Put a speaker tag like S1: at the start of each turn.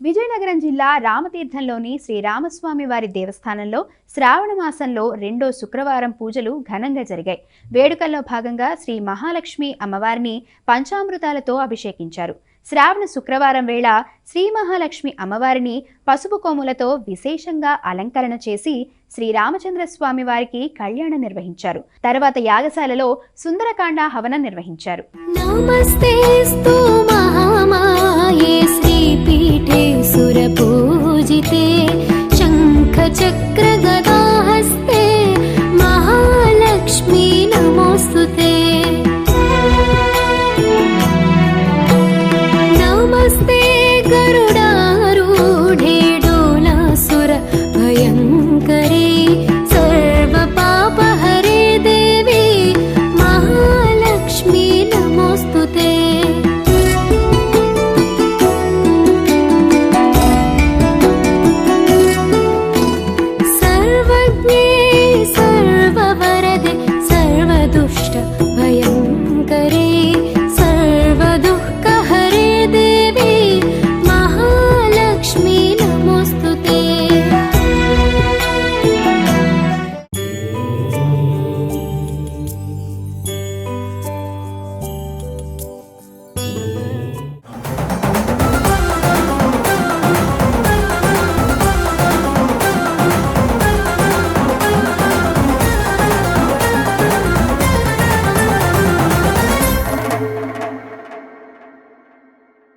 S1: విజయనగరం జిల్లా రామతీర్థంలోని శ్రీరామస్వామి వారి దేవస్థానంలో శ్రావణ మాసంలో రెండో శుక్రవారం పూజలు ఘనంగా జరిగాయి. వేడుకల్లో భాగంగా శ్రీ మహాలక్ష్మి అమ్మవారిని పంచామృతాలతో అభిషేకించారు. శ్రావణ శుక్రవారం వేళ శ్రీ మహాలక్ష్మి అమ్మవారిని పసుపు కొమ్ములతో విశేషంగా అలంకరణ చేసి శ్రీరామచంద్రస్వామి వారికి కళ్యాణం నిర్వహించారు. తర్వాత యాగశాలలో సుందరకాండ హవనం నిర్వహించారు.
S2: నమస్తేస్తు మహామాయే శ్రీపీఠే